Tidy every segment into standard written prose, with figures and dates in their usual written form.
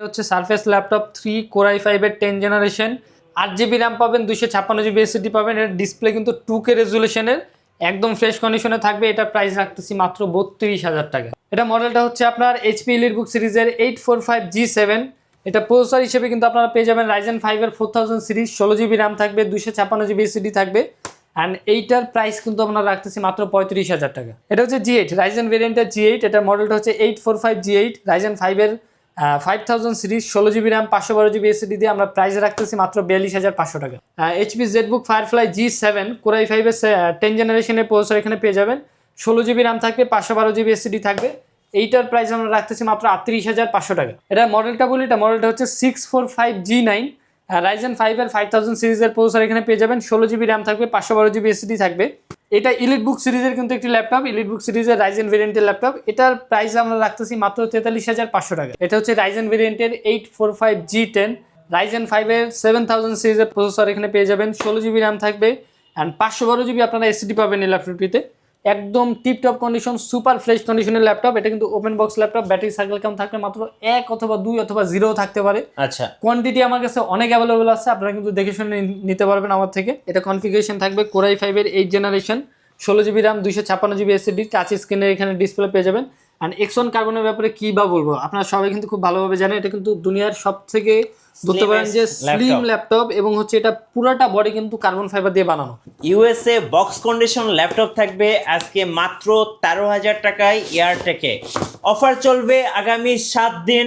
হচ্ছে surface laptop 3 core i5 এর 10 generation 8 GB RAM পাবেন 256 জিবি এসএসডি পাবেন। এর ডিসপ্লে কিন্তু 2K রেজুলেশনের একদম ফ্রেশ কন্ডিশনে থাকবে। এটা প্রাইস রাখতেছি মাত্র 32,000 টাকা। এটা মডেলটা হচ্ছে আপনার এইচপি এলিটবুক সিরিজের 845G7। এটা প্রসেসর হিসেবে কিন্তু আপনারা পেয়ে যাবেন Ryzen 5 এর 4000 সিরিজ, 16 জিবি র্যাম থাকবে, 256 জিবি এসএসডি থাকবে। অ্যান্ড এইটার প্রাইস কিন্তু আমরা রাখতেছি মাত্র 35,000 টাকা। এটা হচ্ছে G8 রাইজেন ভেরিয়েন্টের G8। এটার মডেলটা হচ্ছে 845G8 Ryzen 5 এর 5000 series, 16 GB RAM, 512 GB SSD দিয়ে আমরা প্রাইস রাখতেছি মাত্র 42,500 টাকা। HP ZBook firefly G7 core i5 এর 10 জেনারেশনের প্রসেসর এখানে পেয়ে যাবেন, 16 জিবি র্যাম থাকবে, 512 জিবি এসএসডি থাকবে। এইটার প্রাইস আমরা রাখতেছি মাত্র 38,500 টাকা। এটা মডেলটা বলি, এটা মডেলটা হচ্ছে 645G9 Ryzen 5 এর 5000 সিরিজের প্রসেসর এখানে পেয়ে যাবেন, 16 জিবি র্যাম থাকবে, 512 জিবি এসএসডি থাকবে। এটা এলিটবুক সিরিজের কিন্তু একটি ল্যাপটপ, এলিটবুক সিরিজের রাইজেন ভেরিয়েন্টের ল্যাপটপ। এটার প্রাইস আমরা রাখতেছি মাত্র 43,500 টাকা। এটা হচ্ছে রাইজেন ভেরিয়েন্টের 845G10 Ryzen 5 এর 7000 সিরিজের প্রসেসর এখানে পেয়ে যাবেন, 16 জিবি র্যাম থাকবে অ্যান্ড 512 জিবি আপনারা এসএসডি পাবেন এই ল্যাপটপটিতে। একদম টিপটপ কন্ডিশন, সুপার ফ্রেশ কন্ডিশনের ল্যাপটপ। এটা কিন্তু open box laptop. Battery cycle কেমন থাকবে মাত্র 1 অথবা 2 অথবা 0 থাকতে পারে। আচ্ছা, কোয়ান্টিটি আমার কাছে অনেক অ্যাভেলেবল আছে, আপনারা কিন্তু দেখে শুনে নিতে পারবেন আমার থেকে। এটা কনফিগারেশন থাকবে কোর i5 এর 8 generation, 16 GB RAM, 256 GB SSD, touch স্ক্রিনের এখানে ডিসপ্লে পেয়ে যাবেন। অ্যান্ড এক্সন কার্বনের ব্যাপারে কি বা বলবো, আপনারা সবাই কিন্তু খুব ভালোভাবে জানেন। এটা কিন্তু দুনিয়ার সব থেকে বলতে পারেন যে স্লিম ল্যাপটপ, এবং হচ্ছে এটা পুরোটা বডি কিন্তু কার্বন ফাইবার দিয়ে বানানো। ইউএসএ বক্স কন্ডিশন ল্যাপটপ থাকবে আজকে মাত্র 13,000 টাকায় এয়ারটেকে। অফার চলবে আগামী 7 দিন।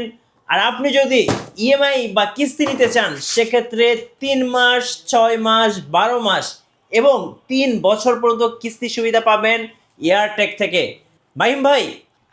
আর আপনি যদি ইএমআই বা কিস্তি নিতে চান সেক্ষেত্রে 3 মাস, 6 মাস, 12 মাস এবং 3 বছর পর্যন্ত কিস্তি সুবিধা পাবেন এয়ারটেক থেকে। মাহিম ভাই,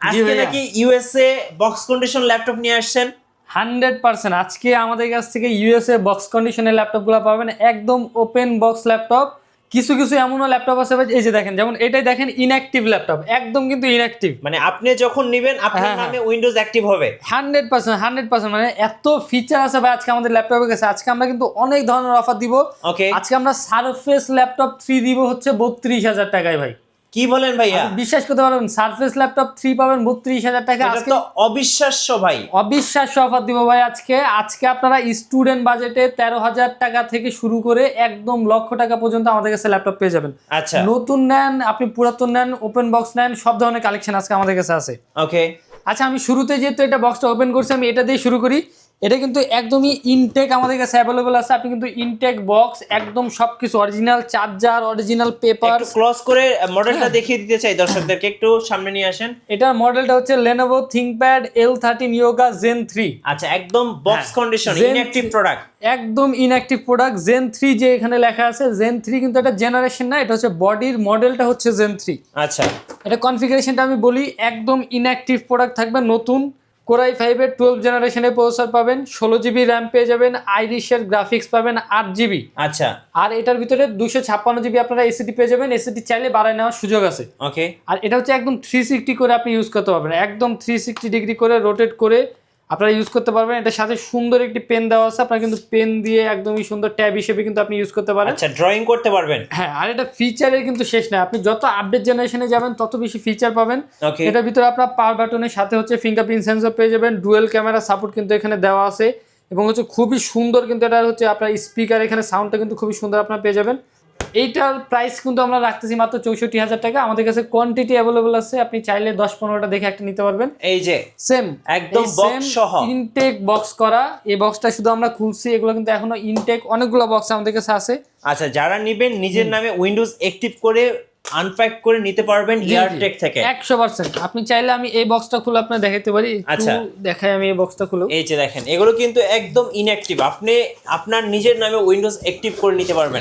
আজকে নাকি ইউএসএ বক্স কন্ডিশন ল্যাপটপ নিয়ে আসছেন? 100% আজকে আমাদের কাছ থেকে ইউএসএ বক্স কন্ডিশনের ল্যাপটপগুলো পাবেন, একদম ওপেন বক্স ল্যাপটপ। কিছু কিছু এমনও ল্যাপটপ আছে ভাই, এই যে দেখেন, যেমন এটাই দেখেন, ইনঅ্যাক্টিভ ল্যাপটপ, একদম কিন্তু ইনঅ্যাক্টিভ। মানে আপনি যখন নেবেন আপনার নামে উইন্ডোজ অ্যাক্টিভ হবে 100%। মানে এত ফিচার আছে ভাই আজকে আমাদের ল্যাপটপের কাছে। আজকে আমরা কিন্তু অনেক ধরনের অফার দিব। ওকে, আজকে আমরা সারফেস ল্যাপটপ 3 দিব হচ্ছে 32,000 টাকায় ভাই। কি বলেন ভাইয়া? বিশ্বাস করতে পারবেন, সারফেস ল্যাপটপ 3 পাবেন 32,000 টাকা। আজকে তো অবিশ্বাস্য ভাই, অবিশ্বাস্য অফার দিব ভাই আজকে আপনারা স্টুডেন্ট বাজেটে 13,000 টাকা থেকে শুরু করে একদম লক্ষ টাকা পর্যন্ত আমাদের কাছে ল্যাপটপ পেয়ে যাবেন। আচ্ছা, নতুন নেন, আপনি পুরাতন নেন, ওপেন বক্স নেন, সব ধরনের কালেকশন আজকে আমাদের কাছে আছে। ওকে, আচ্ছা, আমি শুরুতে যেহেতু এটা বক্সটা ওপেন করছি, আমি এটা দিয়ে শুরু করি। এটা কিন্তু একদমই ইনটেক আমাদের কাছে অ্যাভেলেবল আছে। আপনি কিন্তু ইনটেক বক্স একদম সবকিছু, অরিজিনাল চার্জার, অরিজিনাল পেপার। একটু ক্লোজ করে মডেলটা দেখিয়ে দিতে চাই দর্শকদেরকে, একটু সামনে নিয়ে আসেন। এটার মডেলটা হচ্ছে Lenovo ThinkPad L13 Yoga Zen 3। আচ্ছা, একদম বক্স কন্ডিশন, ইনঅ্যাক্টিভ প্রোডাক্ট, একদম ইনঅ্যাক্টিভ প্রোডাক্ট। Zen 3 যে এখানে লেখা আছে, Zen 3 কিন্তু এটা জেনারেশন না, এটা হচ্ছে বডির মডেলটা হচ্ছে Zen 3। আচ্ছা, এটা কনফিগারেশনটা আমি বলি, একদম ইনঅ্যাক্টিভ প্রোডাক্ট থাকবে। নতুন কোর i5 এর 12 জেনারেশনের প্রসেসর পাবেন, 16 জিবি র্যাম পেয়ে যাবেন, আইরিশের গ্রাফিক্স পাবেন 8 জিবি। আচ্ছা, আর এটার ভিতরে 256 জিবি আপনারা এসএসডি পেয়ে যাবেন। এসএসডি চাইলে বাড়ায় নেওয়ার সুযোগ আছে। ওকে, আর এটা হচ্ছে একদম 360 করে আপনি ইউজ করতে পারবেন, একদম 360 ডিগ্রি করে রোটেট করে আপনারা ইউজ করতে পারবেন। এটার সাথে সুন্দর একটি পেন দেওয়া আছে, আপনারা কিন্তু পেন দিয়ে একদমই সুন্দর ট্যাব হিসেবে কিন্তু আপনি ইউজ করতে পারেন। আচ্ছা, ড্রয়িং করতে পারবেন। হ্যাঁ, আর এটা ফিচারের কিন্তু শেষ নাই। আপনি যত আপডেট জেনারেশনে যাবেন তত বেশি ফিচার পাবেন। ওকে, এটার ভিতরে আপনার পাওয়ার বাটনের সাথে হচ্ছে ফিঙ্গারপ্রিন্ট সেন্সর পেয়ে যাবেন, ডুয়েল ক্যামেরা সাপোর্ট কিন্তু এখানে দেওয়া আছে, এবং হচ্ছে খুবই সুন্দর কিন্তু এটা হচ্ছে আপনার স্পিকার, এখানে সাউন্ডটা কিন্তু খুবই সুন্দর আপনার পেয়ে যাবেন। এইটার প্রাইস কিন্তু আমরা রাখতেছি মাত্র 64,000 টাকা। আমাদের কাছে কোয়ান্টিটি অ্যাভেলেবল আছে, আপনি চাইলে 10-15টা দেখে একটা নিতে পারবেন। এই যে সেম একদম বক্স সহ ইনটেক বক্স করা। এই বক্সটা শুধু আমরা খুলছি, এগুলো কিন্তু এখনো ইনটেক অনেকগুলো বক্স আমাদের কাছে আছে। আচ্ছা, যারা নেবেন নিজের নামে উইন্ডোজ অ্যাক্টিভ করে আনপ্যাক করে নিতে পারবেন এয়ারটেক থেকে 100%। আপনি চাইলে আমি এই বক্সটা খুলে আপনার দেখাতে পারি। আচ্ছা, দেখাই, আমি এই বক্সটা খুলে। এই যে দেখেন, এগুলো কিন্তু একদম ইনঅ্যাক্টিভ, আপনি আপনার নিজের নামে উইন্ডোজ অ্যাক্টিভ করে নিতে পারবেন।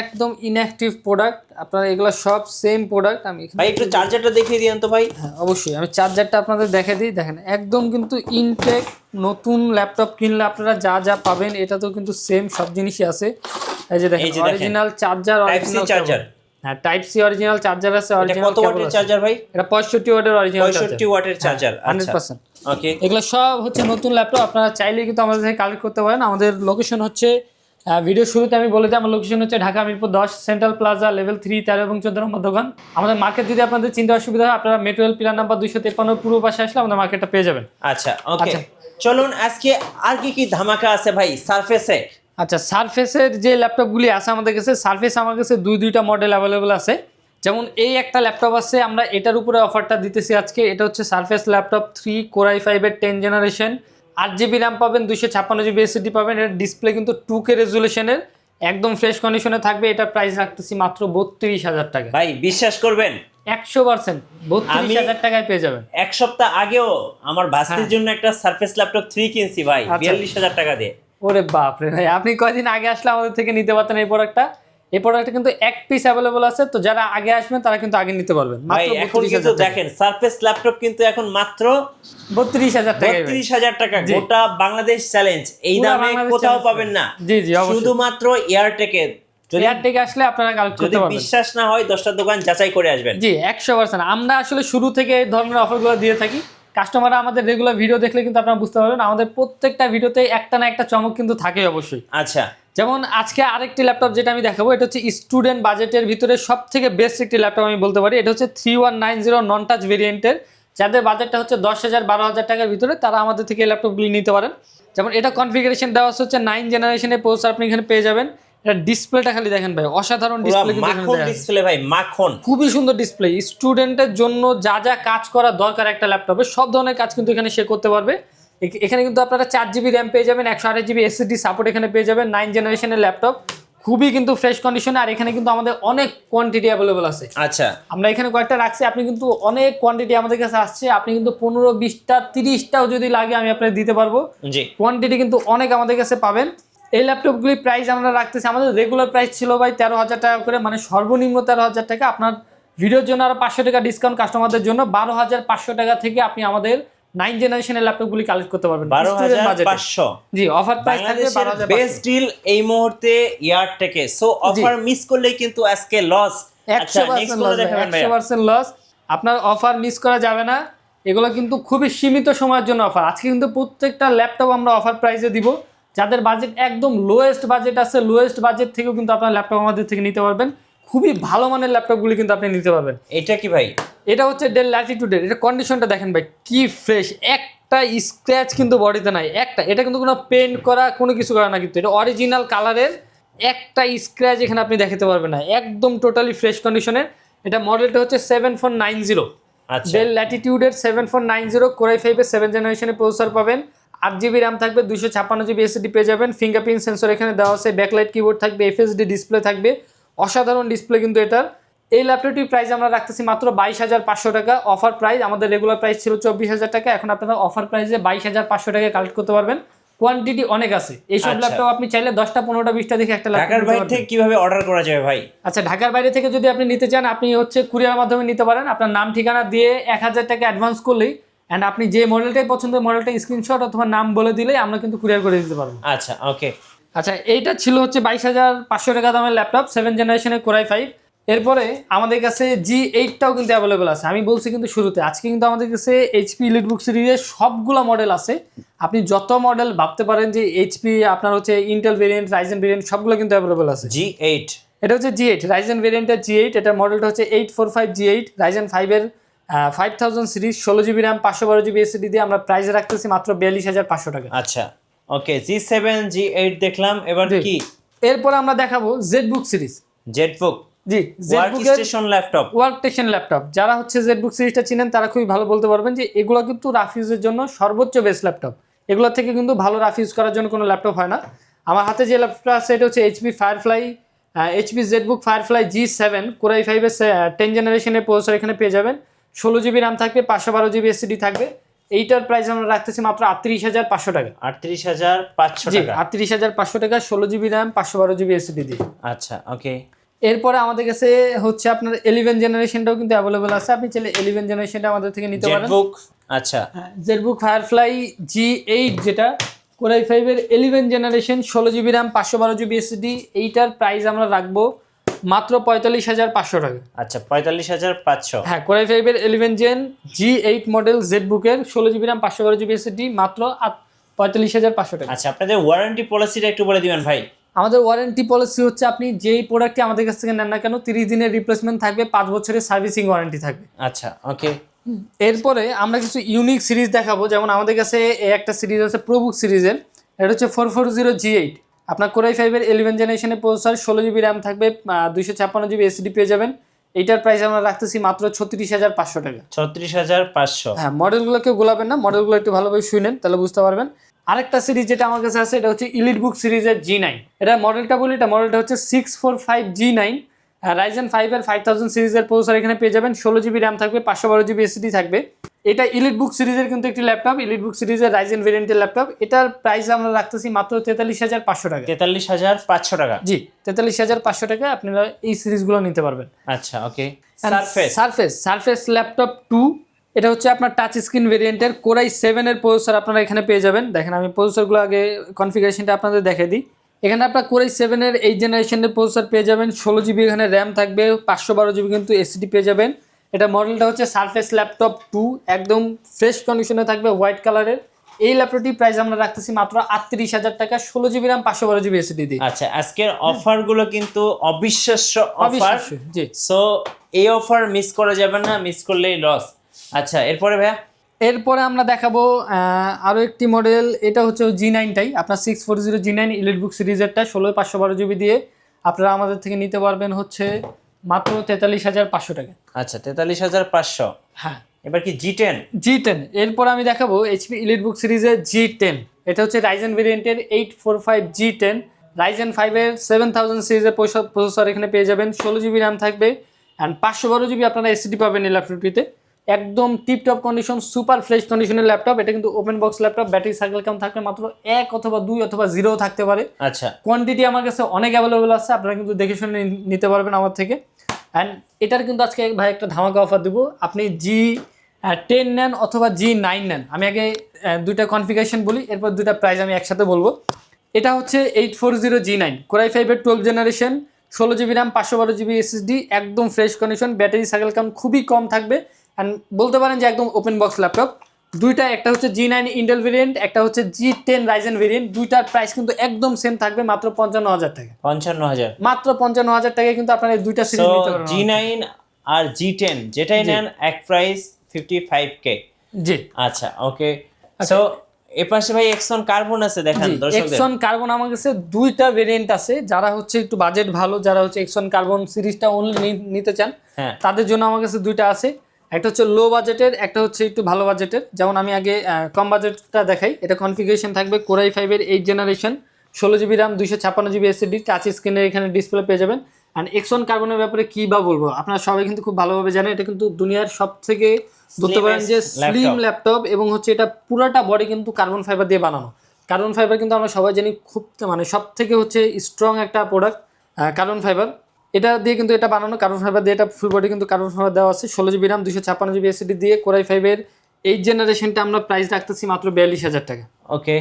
একদম ইনঅ্যাক্টিভ প্রোডাক্ট আপনার, এগুলো সব সেম প্রোডাক্ট। আমি ভাই একটু চার্জারটা দেখিয়ে দিন তো ভাই। হ্যাঁ, অবশ্যই আমি চার্জারটা আপনাদের দেখাই দিই। দেখেন, একদম কিন্তু ইনটেক। নতুন ল্যাপটপ কিনলে আপনারা যা যা পাবেন এটাতেও কিন্তু সেম সব জিনিসই আছে। এই যে দেখেন, অরিজিনাল চার্জার, অরিজিনাল চার্জার। হ্যাঁ, টাইপ সি অরিজিনাল চার্জার আছে। অরিজিনাল কত ওয়াটের চার্জার ভাই? এটা 65 ওয়াটের অরিজিনাল চার্জার। 65 ওয়াটের চার্জার। 100%। ওকে, এগুলো সব হচ্ছে নতুন ল্যাপটপ, আপনারা চাইলে কিন্তু আমাদের থেকে কালেক্ট করতে পারেন। আমাদের লোকেশন হচ্ছে ভিডিও শুরুতে আমি বলে দিই আমার লোকেশন হচ্ছে Dhaka Mirpur 10 central plaza level 3 13 এবং 14 নম্বর দোকান। আমাদের মার্কেট যদি আপনাদের চিন্তা অসুবিধা হয় আপনারা মেট্রো রেল পিলার নাম্বার 253 পূর্ব পাশে আসলে আমাদের মার্কেটটা পেয়ে যাবেন। আচ্ছা ওকে, আচ্ছা। চলুন আজকে আর কি কি ধামাকা আছে ভাই সারফেসে। আচ্ছা, সারফেসের যে ল্যাপটপগুলি আছে আমাদের কাছে, সারফেস আমার কাছে দুইটা মডেল অ্যাভেলেবল আছে। যেমন এই একটা ল্যাপটপ আছে, আমরা এটার উপরে অফারটা দিতেছি আজকে। এটা হচ্ছে সারফেস ল্যাপটপ 3 Core i5 এর 10 জেনারেশন, 8GB র্যাম পাবেন, 256GB SSD পাবেন। এর ডিসপ্লে কিন্তু 2K রেজুলেশনের, একদম ফ্রেশ কন্ডিশনে থাকবে। এটার প্রাইস রাখতেছি মাত্র 32,000 টাকা। ভাই বিশ্বাস করবেন 100% 32,000 টাকায় পেয়ে যাবেন। এক সপ্তাহ আগেও আমার ভাস্তির জন্য একটা সারফেস ল্যাপটপ 3 কিনছি ভাই, আচ্ছা। 42,000 টাকা দিয়ে। ওরে বাপরে ভাই, আপনি কয়দিন আগে আসলে আমাদের থেকে নিতে পারতেন এই প্রোডাক্টটা। এই প্রোডাক্টটা কিন্তু এক পিস অ্যাভেলেবল আছে, তো যারা আগে আসবেন তারা কিন্তু আগে নিতে পারবেন। ভাই মাত্র এখন কিন্তু 32,000 টাকা। দেখেন সারফেস ল্যাপটপ কিন্তু এখন মাত্র 32,000 টাকা। 32,000 টাকা, জি। গোটা বাংলাদেশ চ্যালেঞ্জ। এই পুরা দামে বাংলাদেশ কোথাও challenge পাবেন না। জি, জি, অবশ্যই। শুধুমাত্র এয়ারটেকে। যদি এয়ার থেকে আসলে আপনারা কালেক্ট যদি করতে পারবেন। বিশ্বাস না হয় 10টা দোকান যাচাই করে আসবেন। জি 100%। আমরা আসলে শুরু থেকে এই ধরনের অফারগুলো দিয়ে থাকি। কাস্টমাররা আমাদের রেগুলার ভিডিও দেখলে কিন্তু আপনারা বুঝতে পারবেন আমাদের প্রত্যেকটা ভিডিওতে একটা না একটা চমক কিন্তু থাকে অবশ্যই। আচ্ছা যেমন আজকে আরেকটি ল্যাপটপ যেটা আমি দেখাবো, এটা হচ্ছে স্টুডেন্ট বাজেটের ভিতরে সব থেকে বেস্ট একটি ল্যাপটপ আমি বলতে পারি। এটা হচ্ছে 3190 নন টাচ ভেরিয়েন্টের। যাদের বাজেটটা হচ্ছে 10,000 12,000 টাকার ভিতরে তারা আমাদের থেকে এই ল্যাপটপগুলি নিতে পারেন। যেমন এটা কনফিগারেশন দেওয়া হচ্ছে 9 জেনারেশনের প্রসেসর আপনি এখানে পেয়ে যাবেন। এটা ডিসপ্লেটা খালি দেখেন ভাই, অসাধারণ পুরো ডিসপ্লে কিন্তু এখানে মাখন দেয়া আছে। ডিসপ্লে ভাই, মাখন। খুবই সুন্দর ডিসপ্লে। স্টুডেন্টের জন্য যা যা কাজ করা দরকার একটা ল্যাপটপে সব ধরনের কাজ কিন্তু এখানে সে করতে পারবে। এখানে কিন্তু আপনারা 4GB র্যাম পেয়ে যাবেন, 128GB SSD সাপোর্ট এখানে পেয়ে যাবেন। 9 জেনারেশনের ল্যাপটপ, খুবই কিন্তু ফ্রেশ কন্ডিশনে। আর এখানে কিন্তু আমাদের অনেক কোয়ান্টিটি অ্যাভেলেবল আছে। আচ্ছা আমরা এখানে কয়েকটা রাখছি, আপনি কিন্তু অনেক কোয়ান্টিটি আমাদের কাছে আসছে। আপনি কিন্তু 15 20টা 30টাও যদি লাগে আমি আপনাকে দিতে পারবো। জি কোয়ান্টিটি কিন্তু অনেক আমাদের কাছে পাবেন। এই ল্যাপটপগুলির প্রাইস আমরা রাখতেছি, আমাদের রেগুলার প্রাইস ছিল ভাই 13,000 টাকা করে, মানে সর্বনিম্ন 13,000 টাকা। আপনার ভিডিওর জন্য আরো 500 টাকা ডিসকাউন্ট কাস্টমারদের জন্য 12,500 টাকা থেকে আপনি আমাদের 9 জেনারেশনের ল্যাপটপগুলি কালেক্ট করতে পারবেন 12,500। জি, অফার প্রাইস থাকবে বাংলাদেশের 12,500। বেস্ট ডিল এই মুহূর্তে এয়ারটেকে। সো অফার মিস করলেই কিন্তু আজকে লস। আচ্ছা নেক্সট কোন দেখাবেন ভাই? 100% লস। আপনার অফার মিস করা যাবে না। এগুলো কিন্তু খুবই সীমিত সময়ের জন্য অফার। আজকে কিন্তু প্রত্যেকটা ল্যাপটপ আমরা অফার প্রাইসে দিব। যাদের বাজেট একদম লোয়েস্ট বাজেট আছে, লোয়েস্ট বাজেট থেকেও কিন্তু আপনার ল্যাপটপ আমাদের থেকে নিতে পারবেন। খুবই ভালো মানের ল্যাপটপগুলি কিন্তু আপনি নিতে পারবেন। এটা কি ভাই? এটা হচ্ছে ডেল ল্যাটিটিউডের। এটা কন্ডিশনটা দেখেন ভাই, কি ফ্রেশ। একটা স্ক্র্যাচ কিন্তু বডিতে নাই, একটা। এটা কিন্তু কোনো পেন্ট করা কোনো কিছু করা না, কিন্তু এটা অরিজিনাল কালারের। একটা স্ক্র্যাচ এখানে আপনি দেখাতে পারবেন না, একদম টোটালি ফ্রেশ কন্ডিশনের। এটা মডেলটা হচ্ছে 7490। আচ্ছা ডেল ল্যাটিটিউডের 7490 Core i5 এর 7 জেনারেশনের প্রসেসর পাবেন। 8GB র্যাম থাকবে, 256GB SSD পেয়ে যাবেন। ফিঙ্গারপ্রিন্ট সেন্সর এখানে দেওয়া আছে, ব্যাকলাইট কিবোর্ড থাকবে, FSD ডিসপ্লে থাকবে। অসাধারণ ডিসপ্লে কিন্তু এটার। এই ল্যাপটপটির প্রাইস আমরা রাখতেছি মাত্র 22,500 টাকা অফার প্রাইস। আমাদের রেগুলার প্রাইস ছিল 24,000 টাকা, এখন আপনারা অফার প্রাইসে 22,500 টাকায় কালেক্ট করতে পারবেন। কোয়ান্টিটি অনেক আছে। এইসব আচ্ছা। ল্যাপটপ আপনি চাইলে 10টা 15টা 20টা দেখে একটা ল্যাপটপ ঢাকার বাইরে থেকে কিভাবে অর্ডার করা যাবে ভাই? আচ্ছা, ঢাকার বাইরে থেকে যদি আপনি নিতে চান আপনি হচ্ছে কুরিয়ার মাধ্যমে নিতে পারেন। আপনার নাম ঠিকানা দিয়ে 1,000 টাকা অ্যাডভান্স করলেই, অ্যান্ড আপনি যে মডেলটাই পছন্দ মডেলটা স্ক্রিনশট অথবা নাম বলে দিলেই আমরা কিন্তু কুরিয়ার করে দিতে পারবো। আচ্ছা ওকে। আচ্ছা, এইটা ছিল হচ্ছে 22,500 টাকা দামের ল্যাপটপ 7 জেনারেশনের Core i5। এরপরে আমাদের কাছে G8টাও কিন্তু অ্যাভেলেবল আছে। আমি বলছি কিন্তু শুরুতে, আজকে কিন্তু আমাদের কাছে এইচপি EliteBook সিরিজের সবগুলো মডেল আছে। আপনি যত মডেল ভাবতে পারেন যে এইচপি, আপনার হচ্ছে ইন্টেল ভেরিয়েন্ট, রাইজেন ভেরিয়েন্ট সবগুলো কিন্তু অ্যাভেলেবল আছে। G8 এটা হচ্ছে G8 রাইজেন ভেরিয়েন্টের G8। এটার মডেলটা হচ্ছে 845 G8 রাইজেন 5-এর 5000 series, 16GB RAM, 512GB SSD দিয়ে আমরা প্রাইস রাখতেছি মাত্র 42,500 টাকা। আচ্ছা ওকে, G7 G8 দেখলাম, এবার কি? এরপর আমরা দেখাবো ZBook সিরিজ। ZBook, G, work station laptop. Workstation laptop যারা হচ্ছে ZBook সিরিজটা চিনেন তারা খুবই ভালো বলতে পারবেন যে এগুলো কিন্তু রাফ ইউজের জন্য সর্বোচ্চ বেস্ট ল্যাপটপ। এগুলো থেকে কিন্তু ভালো রাফ ইউজ করার জন্য কোনো ল্যাপটপ হয় না। আমার হাতে যে ল্যাপটপটা আছে এটা হচ্ছে HP ZBook Firefly G7 Core i5 এর 10 জেনারেশনের প্রসেসর এখানে পেয়ে যাবেন। 16GB র্যাম থাকবে, 512GB SSD থাকবে। এইটার প্রাইস আমরা রাখতেছি মাত্র 38,500 টাকা। 38,500 জি, টাকা। 38,500 টাকা, 16GB র্যাম, 512GB SSD দিয়ে। আচ্ছা ওকে। এরপরে আমাদের কাছে হচ্ছে আপনার 11 জেনারেশনটাও কিন্তু অ্যাভেলেবল আছে। আপনি চাইলে 11 জেনারেশনটা আমাদের থেকে নিতে পারেন। জেটবুক, আচ্ছা ZBook Firefly G8 যেটা Core i5 এর 11 generation, 16GB RAM, 512GB SSD। এইটার প্রাইস আমরা রাখবো মাত্র 45,500 টাকা। আচ্ছা 45,500। হ্যাঁ, Core i5 এর 11 জেন G8 মডেল ZBook এর 16GB র্যাম, 512GB SSD মাত্র 45,500 টাকা। আচ্ছা আপনাদের ওয়ারেন্টি পলিসিটা একটু বলে দিবেন ভাই। আমাদের ওয়ারেন্টি পলিসি হচ্ছে আপনি যেই প্রোডাক্টটি আমাদের কাছ থেকে নেন না কেন 30 দিনের রিপ্লেসমেন্ট থাকবে, 5 বছরের সার্ভিসিং ওয়ারেন্টি থাকবে। আচ্ছা ওকে। এরপরে আমরা কিছু ইউনিক সিরিজ দেখাবো, যেমন আমাদের কাছে একটা সিরিজ আছে প্রোবুক সিরিজের, এটা হচ্ছে 440G8, আপনার কোরাই 5-এর 11 জেনারেশনের প্রসেসর, 16GB র্যাম থাকবে, 256GB এসএসডি পেয়ে যাবেন। এইটার প্রাইস আমরা রাখতেছি মাত্র 36,500 টাকা। 36,500। হ্যাঁ, মডেলগুলো কেউ গোলাবেন না, মডেলগুলো একটু ভালোভাবে শুনেন তাহলে বুঝতে পারবেন। আরেকটা সিরিজ যেটা আমার কাছে আছে এটা হচ্ছে ইলিট বুক সিরিজের G9, এটা মডেলটা বলি, এটা মডেলটা হচ্ছে 645G9, রাইজেন 5-এর 5000 সিরিজের প্রসেসর এখানে পেয়ে যাবেন, 16GB র্যাম থাকবে, 512GB এসএসডি থাকবে। এটা ইলিট বুক সিরিজের কিন্তু একটি ল্যাপটপ, ইলিট বুক সিরিজের রাইজেন ভেরিয়েন্টের ল্যাপটপ। এটার প্রাইস আমরা রাখতেছি মাত্র 43,500 টাকা। 43,500 টাকা। জি, 43,500 টাকায় আপনারা এই সিরিজগুলো নিতে পারবেন। আচ্ছা ওকে। সারফেস ল্যাপটপ 2, এটা হচ্ছে আপনার টাচ স্ক্রিন ভেরিয়েন্টের কোরাই 7-এর প্রসেসর আপনারা এখানে পেয়ে যাবেন। দেখেন আমি প্রসেসরগুলো আগে কনফিগারেশনটা আপনাদের দেখিয়ে দিই। এখানে আপনার কোরাই 7-এর 8 জেনারেশনের প্রসেসর পেয়ে যাবেন, 16GB এখানে র্যাম থাকবে, 512GB কিন্তু এসএসডি পেয়ে যাবেন। এটা মডেলটা হচ্ছে সারফেস ল্যাপটপ 2, একদম ফ্রেশ কন্ডিশনে থাকবে, হোয়াইট কালারের। এই ল্যাপটপটির প্রাইস আমরা রাখতেছি মাত্র 38,000 টাকা, 16GB র্যাম, 512GB এসএসডি দিয়ে। আচ্ছা, আজকের অফারগুলো কিন্তু অবিশ্বাস্য অফার। জি, সো এই অফার মিস করা যাবে না, মিস করলেই লস। আচ্ছা, এরপরে ভাইয়া? এরপরে আমরা দেখাবো আরও একটি মডেল, এটা হচ্ছে G9টাই, আপনার 640G9 ইলিট বুক সিরিজেরটা, 16/512GB দিয়ে আপনারা আমাদের থেকে নিতে পারবেন হচ্ছে মাত্র 43,500 টাকা। আচ্ছা, 43,500। হ্যাঁ, এবার কি G10। এরপর আমি দেখাবো এইচপি ইলিট বুক সিরিজের G10, এটা হচ্ছে রাইজেন ভেরিয়েন্টের 845G10, রাইজেন 5-এর 7000 সিরিজের প্রসেসর এখানে পেয়ে যাবেন, 16GB র্যাম থাকবে অ্যান্ড 512GB আপনারা এসএসডি পাবেন এই ল্যাপটপটিতে। একদম টিপটপ কন্ডিশন, সুপার ফ্রেশ কন্ডিশনের ল্যাপটপ। এটা কিন্তু open box laptop, battery cycle কেমন থাকবে মাত্র 1 অথবা 2 অথবা 0 থাকতে পারে। আচ্ছা, কোয়ান্টিটি আমার কাছে অনেক অ্যাভেলেবল আছে, আপনারা কিন্তু দেখে শুনে নিতে পারবেন আমার থেকে। অ্যান্ড এটার কিন্তু আজকে ভাই একটা ধামাকা অফার দেবো, আপনি G10 নেন অথবা G9 নেন। আমি আগে দুইটা কনফিগারেশন বলি, এরপর দুইটা প্রাইস আমি একসাথে বলবো। এটা হচ্ছে 840G9 কোরাই 5-এর 12 generation, 16GB RAM, 512GB SSD, একদম ফ্রেশ কন্ডিশন, ব্যাটারি সাইকেল কাম খুবই কম থাকবে অ্যান্ড বলতে পারেন যে একদম ওপেন বক্স ল্যাপটপ। দুইটা, একটা হচ্ছে G9 ইন্টেল ভেরিয়েন্ট, একটা হচ্ছে G10 রাইজেন ভেরিয়েন্ট। দুইটার প্রাইস কিন্তু একদম সেম থাকবে, মাত্র 55,000 টাকা। 55,000, মাত্র 55,000 টাকায় কিন্তু আপনারা এই দুইটা সিরিজ নিতে পারবেন। G9 আর G10 যেটাই নেন এক প্রাইস 55K। জি, আচ্ছা ওকে। সো এই পাশে ভাই এক্সন কার্বন আছে, দেখান দর্শকদের। এক্সন কার্বন আমার কাছে দুইটা ভেরিয়েন্ট আছে, যারা হচ্ছে একটু বাজেট ভালো, যারা হচ্ছে এক্সন কার্বন সিরিজটা অনলি নিতে চান তাদের জন্য আমার কাছে দুইটা আছে। একটা হচ্ছে লো বাজেটের, একটা হচ্ছে একটু ভালো বাজেটের। যেমন আমি আগে কম বাজেটটা দেখাই। এটা কনফিগারেশন থাকবে কোরাই 5-এর 8 generation, 16GB RAM, 256GB SSD, touch স্ক্রিনের এখানে ডিসপ্লে পেয়ে যাবেন। অ্যান্ড এক্সন কার্বনের ব্যাপারে কী বা বলবো, আপনারা সবাই কিন্তু খুব ভালোভাবে জানেন, এটা কিন্তু দুনিয়ার সব থেকে বলতে পারেন যে স্লিম ল্যাপটপ, এবং হচ্ছে এটা পুরোটা বডি কিন্তু কার্বন ফাইবার দিয়ে বানানো। কার্বন ফাইবার কিন্তু আমরা সবাই জানি খুব মানে সব থেকে হচ্ছে স্ট্রং একটা প্রোডাক্ট কার্বন ফাইবার। এটা দিয়ে কিন্তু এটা বানানো কার্বন ফাইবার দিয়ে, এটা ফুল বডি কিন্তু কার্বন ফাইবার দেওয়া আছে, 16GB র্যাম, 256GB এসএসডি দিয়ে কোরাই 5-এর 8 জেনারেশনটা আমরা প্রাইস রাখতেছি মাত্র 42,000 টাকা। ওকে।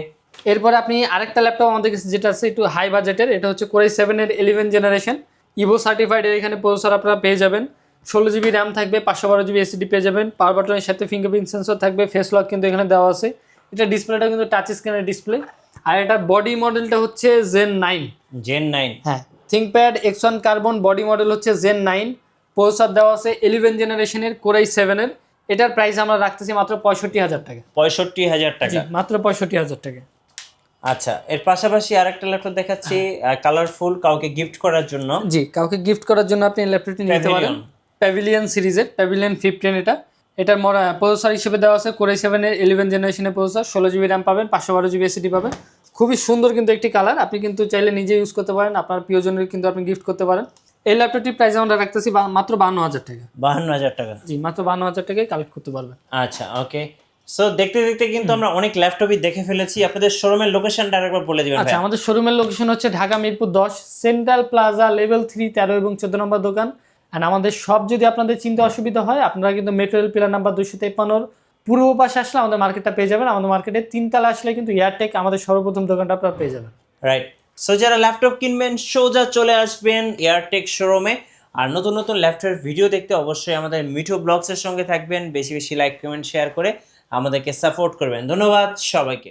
এরপরে আপনি আরেকটা ল্যাপটপ আমাদের কাছে যেটা আছে একটু হাই বাজেটের, এটা হচ্ছে কোরাই 7-এর 11 জেনারেশন, ইভো সার্টিফাইড এর এখানে প্রসেসর আপনারা পেয়ে যাবেন, 16GB র্যাম থাকবে, 512GB এসএসডি পেয়ে যাবেন, পাওয়ার বাটনের সাথে ফিঙ্গারপ্রিন্ট সেন্সর থাকবে, ফেস লক কিন্তু এখানে দেওয়া আছে। এটা ডিসপ্লেটা কিন্তু টাচ স্ক্রিনের ডিসপ্লে। আর এটার বডি মডেলটা হচ্ছে Zen 9। হ্যাঁ, ThinkPad X one carbon body model হচ্ছে Zen 9, প্রসেসর দেওয়া আছে 11 জেনারেশনের কোরাই 7-এর। এটার প্রাইস আমরা রাখতেছি মাত্র 65,000 টাকা। 65,000 টাকা, মাত্র 65,000 টাকা। আচ্ছা, এর পাশাপাশি আরেকটা ল্যাপটপ দেখাচ্ছি কালারফুল, কাউকে গিফট করার জন্য। জি, কাউকে গিফট করার জন্য আপনি ল্যাপটপটি নিতে পারেন। প্যাভিলিয়ন সিরিজের প্যাভিলিয়ন 15 এটার প্রসেসর হিসেবে দেওয়া আছে কোরাই 7-এর 11 জেনারেশনের প্রসেসর, 16GB র্যাম পাবেন, 512GB এসএসডি পাবেন। খুবই সুন্দর কিন্তু একটি কালার, আপনি কিন্তু চাইলে নিজে ইউজ করতে পারেন, আপনার প্রিয়জনের কিন্তু আপনি গিফট করতে পারেন। এই ল্যাপটপটির প্রাইস আমরা রাখতেছি মাত্র 52,000 টাকা। 52,000 টাকা? জি, মাত্র 52,000 টাকায় কালেক্ট করতে পারবেন। আচ্ছা ওকে। সো দেখতে দেখতে কিন্তু আমরা অনেক ল্যাপটপই দেখে ফেলেছি, আপনাদের শোরুমের লোকেশনটা আরেকবার বলে দিবেন। আচ্ছা, আমাদের শোরুমের লোকেশন হচ্ছে Dhaka Mirpur 10 central plaza level 3, 13 এবং 14 নম্বর দোকান। আর আমাদের সব যদি আপনাদের চিন্তা অসুবিধা হয়, আপনারা কিন্তু মেট্রো রেল পিলার নাম্বার 253 পূর্ব পাশে আসলে আমাদের মার্কেটটা পেয়ে যাবেন। আমাদের মার্কেটে 3 তলা আসলে কিন্তু এয়ারটেক আমাদের সর্বপ্রথম দোকানটা আপনারা পেয়ে যাবেন। রাইট। সো যারা ল্যাপটপ কিনবেন সোজা চলে আসবেন এয়ারটেক শোরুমে। আর নতুন নতুন ল্যাপটপের ভিডিও দেখতে অবশ্যই আমাদের মিঠু ব্লগসের সঙ্গে থাকবেন। বেশি বেশি লাইক, কমেন্ট, শেয়ার করে আমাদেরকে সাপোর্ট করবেন। ধন্যবাদ সবাইকে।